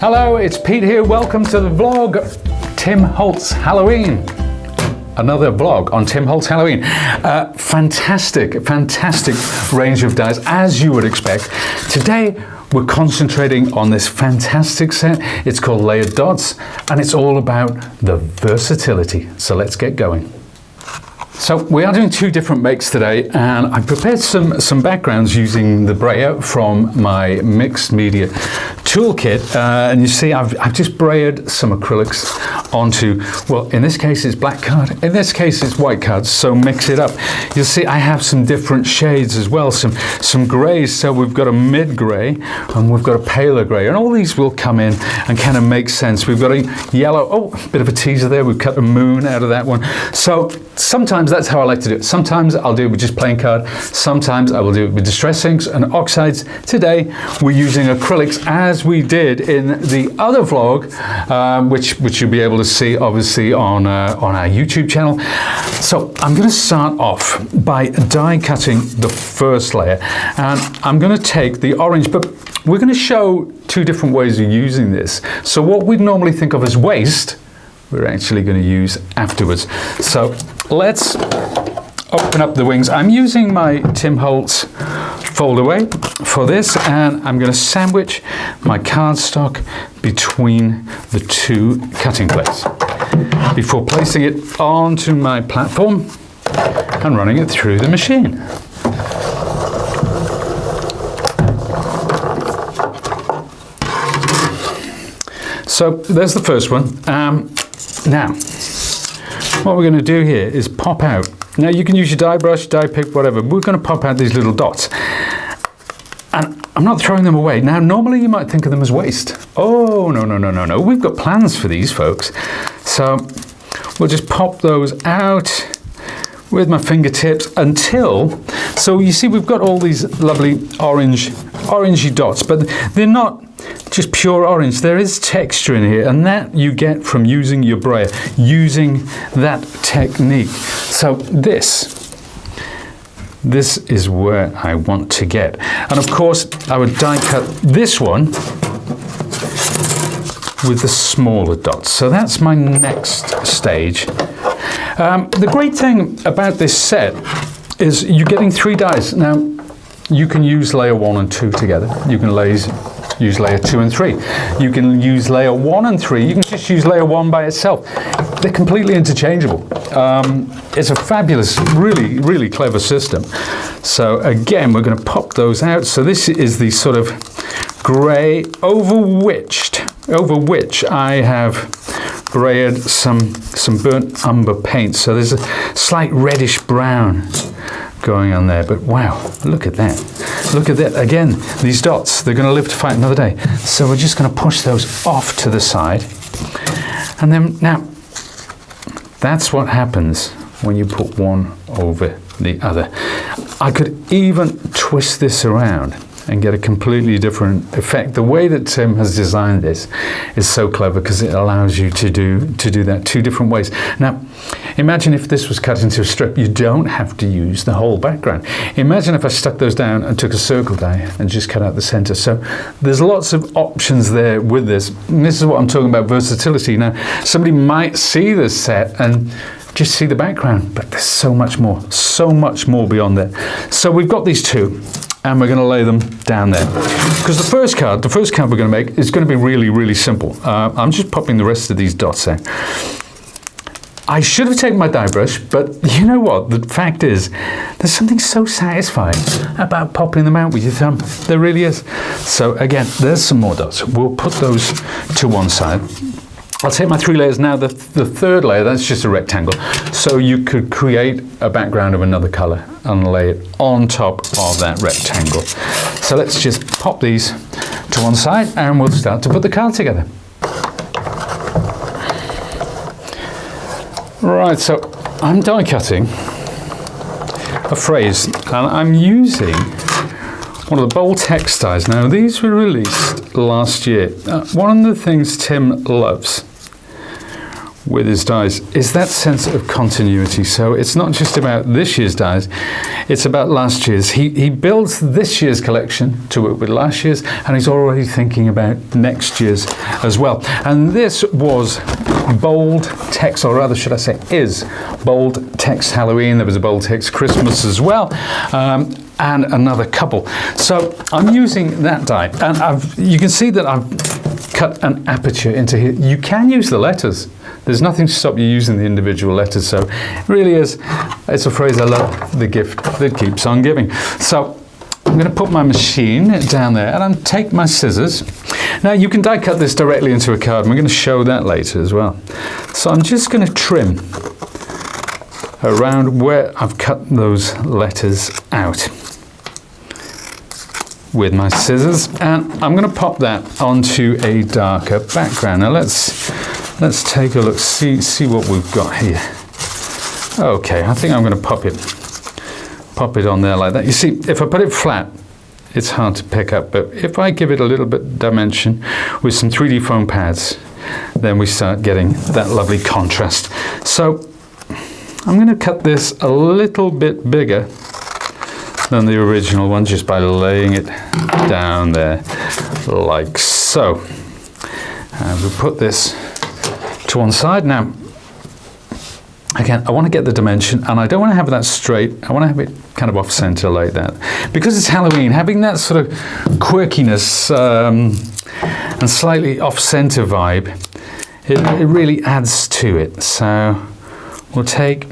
Hello, it's Pete here. Welcome to the vlog, Tim Holtz Halloween. Another vlog on Tim Holtz Halloween. Fantastic range of dies, as you would expect. Today, we're concentrating on this fantastic set. It's called Layered Dots, and it's all about the versatility. So let's get going. So we are doing two different makes today, and I prepared some backgrounds using the brayer from my mixed media toolkit. And you see I've just brayed some acrylics onto, well, in this case it's black card, in this case it's white card, so mix it up. You'll see I have some different shades as well, some grays. So we've got a mid gray and we've got a paler gray, and all these will come in and kind of make sense. We've got a yellow, oh, bit of a teaser there. We've cut a moon out of that one. So sometimes that's how I like to do it. Sometimes I'll do it with just plain card. Sometimes I will do it with distress inks and oxides. Today we're using acrylics, as we did in the other vlog, which you'll be able to see obviously on our YouTube channel. So I'm going to start off by die cutting the first layer, and I'm going to take the orange, but we're going to show two different ways of using this. So what we'd normally think of as waste, we're actually going to use afterwards. So let's open up the wings. I'm using my Tim Holtz fold away for this, and I'm going to sandwich my cardstock between the two cutting plates before placing it onto my platform and running it through the machine. So there's the first one. Now, what we're going to do here is pop out. Now you can use your die brush, die pick, whatever. We're going to pop out these little dots. And I'm not throwing them away. Now, normally you might think of them as waste. Oh, no. We've got plans for these, folks. So we'll just pop those out with my fingertips until, so you see we've got all these lovely orangey dots, but they're not just pure orange. There is texture in here, and that you get from using your brayer, using that technique. So this is where I want to get. And of course, I would die cut this one with the smaller dots. So that's my next stage. The great thing about this set is you're getting 3 dies. Now, you can use layer 1 and 2 together. You can use layer 2 and 3. You can use layer 1 and 3. You can just use layer 1 by itself. They're completely interchangeable. It's a fabulous, really clever system. So again, we're going to pop those out. So this is the sort of grey over which I have brayed some burnt umber paint. So there's a slight reddish brown going on there, but wow, look at that. Look at that. Again, these dots, they're going to live to fight another day. So we're just going to push those off to the side. And then, now, that's what happens when you put one over the other. I could even twist this around and get a completely different effect. The way that Tim has designed this is so clever because it allows you to do that 2 different ways. Now, imagine if this was cut into a strip. You don't have to use the whole background. Imagine if I stuck those down and took a circle die and just cut out the center. So there's lots of options there with this. And this is what I'm talking about, versatility. Now, somebody might see this set and just see the background, but there's so much more beyond that. So we've got these 2. And we're going to lay them down there. Because the first card we're going to make is going to be really simple. I'm just popping the rest of these dots out. I should have taken my die brush, but you know what? The fact is, there's something so satisfying about popping them out with your thumb. There really is. So again, there's some more dots. We'll put those to one side. I'll take my 3 layers now. The third layer, that's just a rectangle. So you could create a background of another color and lay it on top of that rectangle. So let's just pop these to one side and we'll start to put the card together. Right, so I'm die cutting a phrase, and I'm using one of the bold text dies. Now, these were released last year. One of the things Tim loves with his dies is that sense of continuity. So it's not just about this year's dies, it's about last year's. He builds this year's collection to work with last year's, and he's already thinking about next year's as well. And this was Bold Text, or rather should I say is Bold Text Halloween. There was a Bold Text Christmas as well, and another couple. So I'm using that die, and you can see that I've cut an aperture into here. You can use the letters. There's nothing to stop you using the individual letters. So it really is, it's a phrase I love, the gift that keeps on giving. So I'm going to put my machine down there and I'll take my scissors. Now you can die cut this directly into a card. I'm going to show that later as well. So I'm just going to trim around where I've cut those letters out with my scissors, and I'm going to pop that onto a darker background. Now let's take a look, see what we've got here. Okay, I think I'm going to pop it on there like that. You see, if I put it flat, it's hard to pick up, but if I give it a little bit dimension with some 3D foam pads, then we start getting that lovely contrast. So I'm going to cut this a little bit bigger than the original one just by laying it down there like so. And we'll put this to one side. Now, again, I want to get the dimension, and I don't want to have that straight. I want to have it kind of off center like that. Because it's Halloween, having that sort of quirkiness and slightly off center vibe, it really adds to it. So we'll take,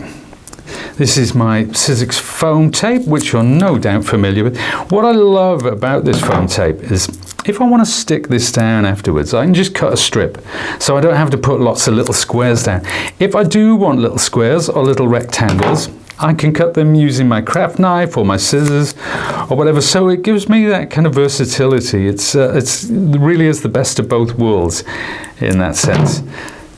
this is my Sizzix foam tape, which you're no doubt familiar with. What I love about this foam tape is if I want to stick this down afterwards, I can just cut a strip. So I don't have to put lots of little squares down. If I do want little squares or little rectangles, I can cut them using my craft knife or my scissors or whatever. So it gives me that kind of versatility. It really is the best of both worlds in that sense.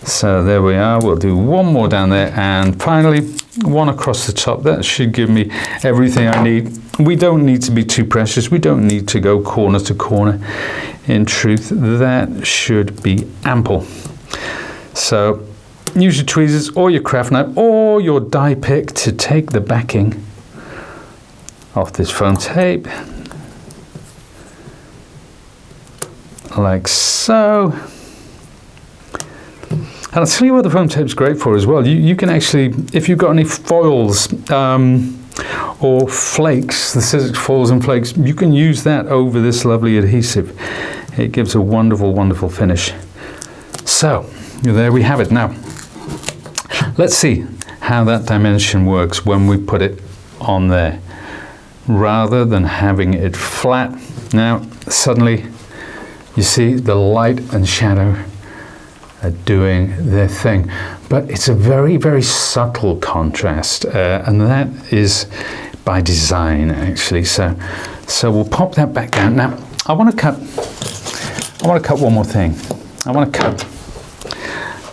So there we are. We'll do one more down there, and finally one across the top. That should give me everything I need. We don't need to be too precious. We don't need to go corner to corner. In truth, that should be ample. So use your tweezers or your craft knife or your die pick to take the backing off this foam tape, like so. And I'll tell you what the foam tape's great for as well. You can actually, if you've got any foils or flakes, the Sizzix foils and flakes, you can use that over this lovely adhesive. It gives a wonderful, wonderful finish. So, there we have it. Now, let's see how that dimension works when we put it on there, rather than having it flat. Now, suddenly, you see the light and shadow are doing their thing, but it's a very, very subtle contrast, and that is by design actually. So we'll pop that back down. Now I want to cut one more thing. I want to cut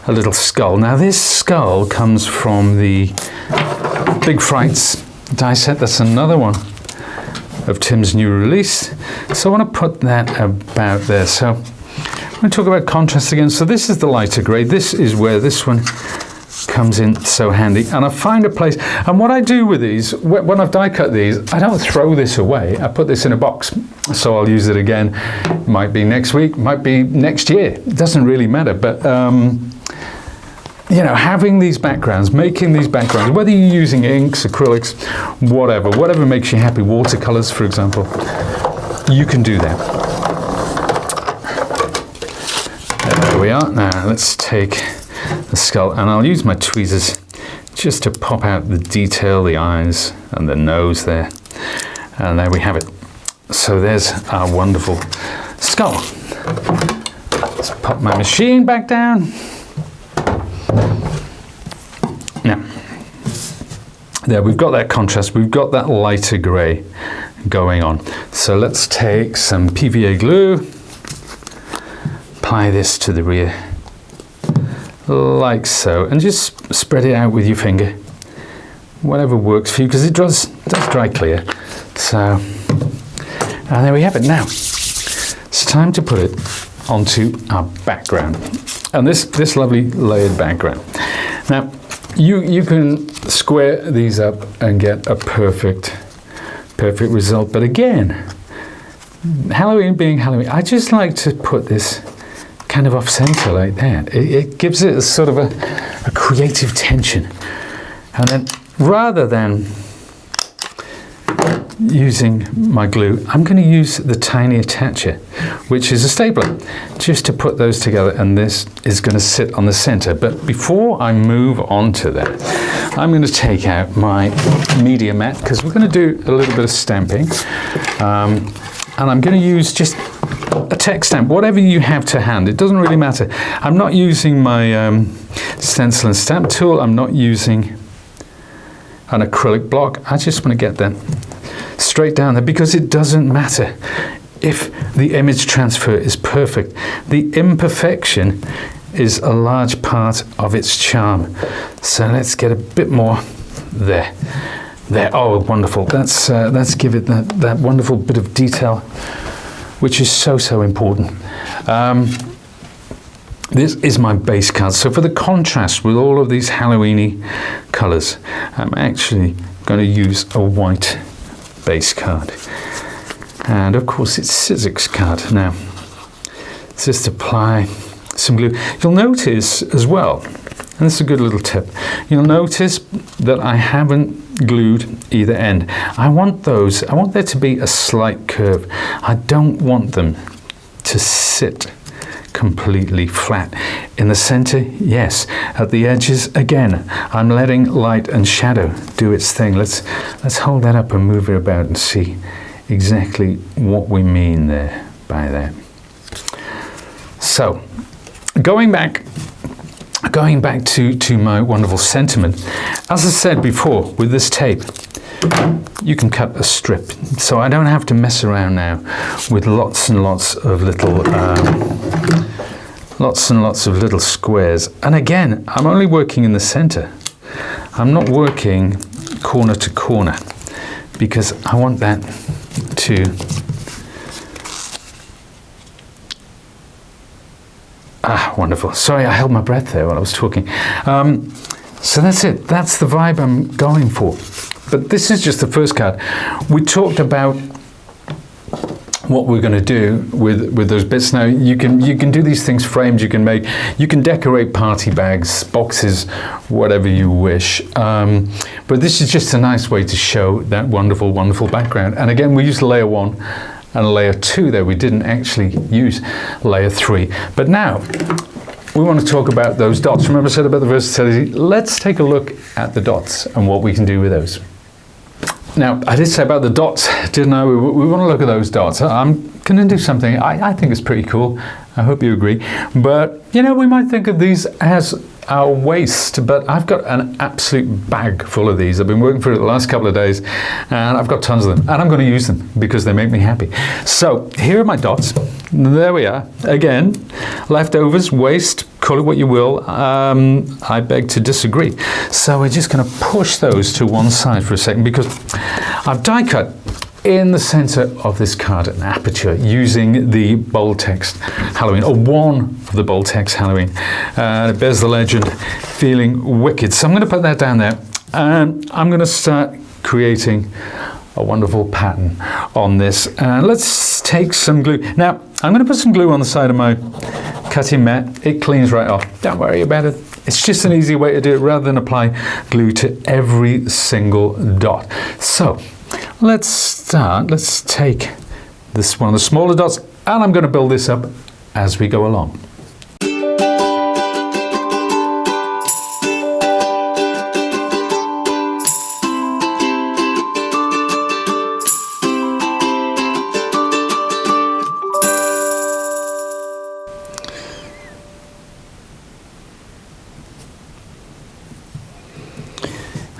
a little skull. Now this skull comes from the Big Frights die set. That's another one of Tim's new release. So I want to put that about there. So I'm going to talk about contrast again. So this is the lighter grey. This is where this one comes in so handy. And I find a place, and what I do with these, when I've die cut these, I don't throw this away. I put this in a box. So I'll use it again. Might be next week, might be next year. It doesn't really matter. But, you know, having these backgrounds, making these backgrounds, whether you're using inks, acrylics, whatever makes you happy, watercolors, for example, you can do that. There we are. Now let's take the skull, and I'll use my tweezers just to pop out the detail, the eyes and the nose there. And there we have it. So there's our wonderful skull. Let's pop my machine back down. Now, there we've got that contrast, we've got that lighter grey going on. So let's take some PVA glue, apply this to the rear like so, and just spread it out with your finger, whatever works for you, because it does dry clear. So, and there we have it. Now it's time to put it onto our background. and this lovely layered background. Now, you can square these up and get a perfect result. But again, Halloween being Halloween, I just like to put this kind of off center like that. It gives it a sort of a creative tension. And then rather than using my glue, I'm going to use the tiny attacher, which is a stapler, just to put those together, and this is going to sit on the center. But before I move on to that, I'm going to take out my media mat, because we're going to do a little bit of stamping, and I'm going to use just a text stamp, whatever you have to hand. It doesn't really matter. I'm not using my stencil and stamp tool. I'm not using an acrylic block. I just want to get that straight down there, because it doesn't matter if the image transfer is perfect. The imperfection is a large part of its charm. So let's get a bit more there. There, oh, wonderful. Let's give it that wonderful bit of detail, which is so important. This is my base card. So for the contrast with all of these Halloween-y colors, I'm actually going to use a white base card. And of course it's Sizzix card. Now, just apply some glue. You'll notice as well, and this is a good little tip, you'll notice that I haven't glued either end. I want there to be a slight curve. I don't want them to sit completely flat. In the center, yes. At the edges, again, I'm letting light and shadow do its thing. Let's hold that up and move it about and see exactly what we mean there by that. So, going back to my wonderful sentiment, as I said before, with this tape, you can cut a strip, so I don't have to mess around now with lots and lots of little squares. And again, I'm only working in the center. I'm not working corner to corner, because I want that to wonderful. Sorry, I held my breath there while I was talking. So that's it. That's the vibe I'm going for. But this is just the first card. We talked about what we're going to do with those bits. Now you can do these things framed. You can decorate party bags, boxes, whatever you wish. But this is just a nice way to show that wonderful background. And again, we used layer 1 and layer 2 there. We didn't actually use layer 3. But now we want to talk about those dots. Remember I said about the versatility? Let's take a look at the dots and what we can do with those. Now, I did say about the dots, didn't I? We want to look at those dots. I'm going to do something I think is pretty cool. I hope you agree. But, you know, we might think of these as our waste, but I've got an absolute bag full of these. I've been working for it the last couple of days, and I've got tons of them. And I'm going to use them because they make me happy. So, here are my dots. There we are. Again, leftovers, waste, call it what you will. I beg to disagree. So we're just going to push those to one side for a second, because I've die cut in the center of this card an aperture using the bold text Halloween, or one of the bold text Halloween. And it bears the legend, feeling wicked. So I'm going to put that down there, and I'm going to start creating a wonderful pattern on this. And let's take some glue. Now, I'm going to put some glue on the side of my cutting mat. It cleans right off. Don't worry about it. It's just an easy way to do it rather than apply glue to every single dot. So let's start. Let's take this one of the smaller dots, and I'm going to build this up as we go along.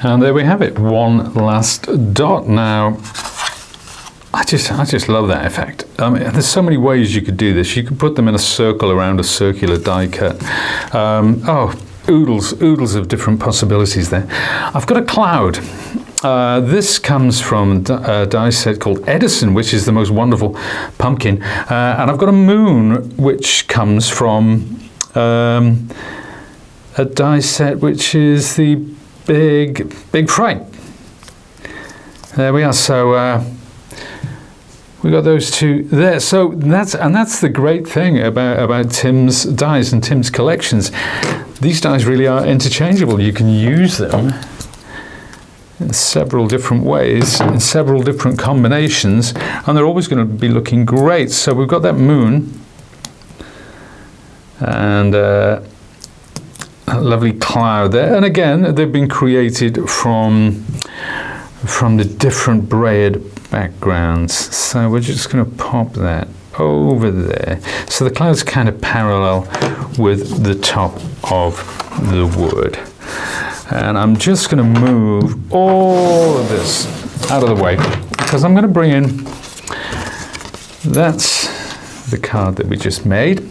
And there we have it, one last dot. Now, I just love that effect. I mean, there's so many ways you could do this. You could put them in a circle around a circular die cut. Oodles of different possibilities there. I've got a cloud. This comes from a die set called Edison, which is the most wonderful pumpkin. And I've got a moon, which comes from a die set which is the Big Fright. There we are. So we got those two there. So that's the great thing about Tim's dies and Tim's collections. These dies really are interchangeable. You can use them in several different ways, in several different combinations, and they're always going to be looking great. So we've got that moon and a lovely cloud there. And again, they've been created from the different braid backgrounds. So we're just going to pop that over there. So the cloud's kind of parallel with the top of the wood. And I'm just going to move all of this out of the way because I'm going to bring in, that's the card that we just made.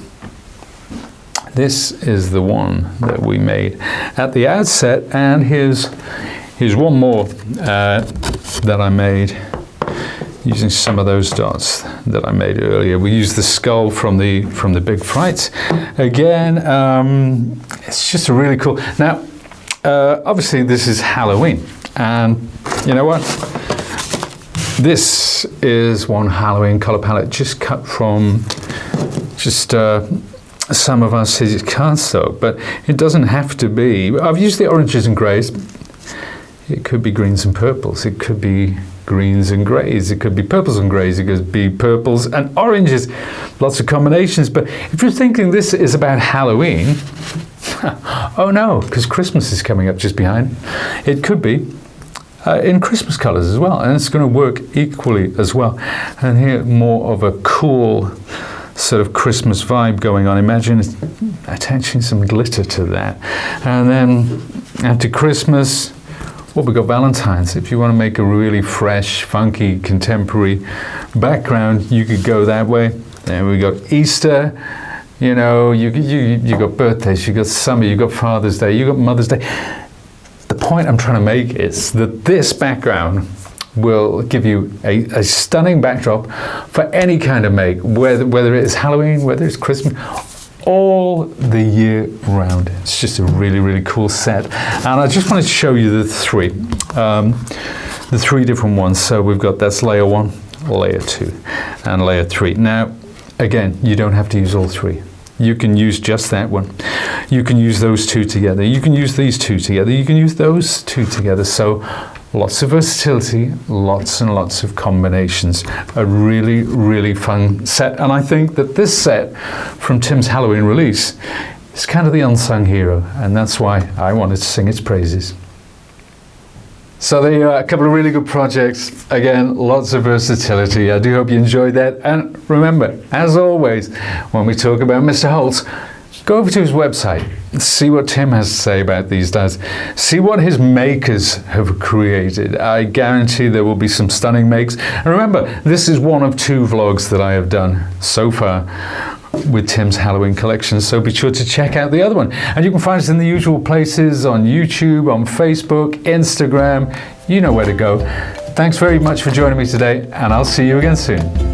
This is the one that we made at the outset, and here's one more that I made using some of those dots that I made earlier. We used the skull from the Big Fright. Again, it's just a really cool. Now, obviously this is Halloween, and you know what? This is one Halloween color palette just cut from just some of our Sizzix cardstock, but it doesn't have to be. I've used the oranges and greys. It could be greens and purples. It could be greens and greys. It could be purples and greys. It could be purples and oranges. Lots of combinations. But if you're thinking this is about Halloween, oh no, because Christmas is coming up just behind. It could be in Christmas colors as well, and it's going to work equally as well. And here, more of a cool sort of Christmas vibe going on. Imagine attaching some glitter to that. And then after Christmas, well, we've got Valentine's. If you want to make a really fresh, funky, contemporary background, you could go that way. Then we got Easter. You know, you got birthdays, you got summer, you got Father's Day, you got Mother's Day. The point I'm trying to make is that this background will give you a stunning backdrop for any kind of make, whether it's Halloween, whether it's Christmas, all the year round. It's just a really, really cool set. And I just wanted to show you the three different ones. So we've got, that's layer 1, layer 2, and layer 3. Now, again, you don't have to use all three. You can use just that one. You can use those two together. You can use these two together. You can use those two together. So lots of versatility, lots and lots of combinations. A really, really fun set. And I think that this set from Tim's Halloween release is kind of the unsung hero. And that's why I wanted to sing its praises. So there you are, a couple of really good projects. Again, lots of versatility. I do hope you enjoyed that. And remember, as always, when we talk about Mr. Holtz, go over to his website, see what Tim has to say about these dies, see what his makers have created. I guarantee there will be some stunning makes. And remember, this is one of 2 vlogs that I have done so far with Tim's Halloween collection, so be sure to check out the other one. And you can find us in the usual places, on YouTube, on Facebook, Instagram, you know where to go. Thanks very much for joining me today, and I'll see you again soon.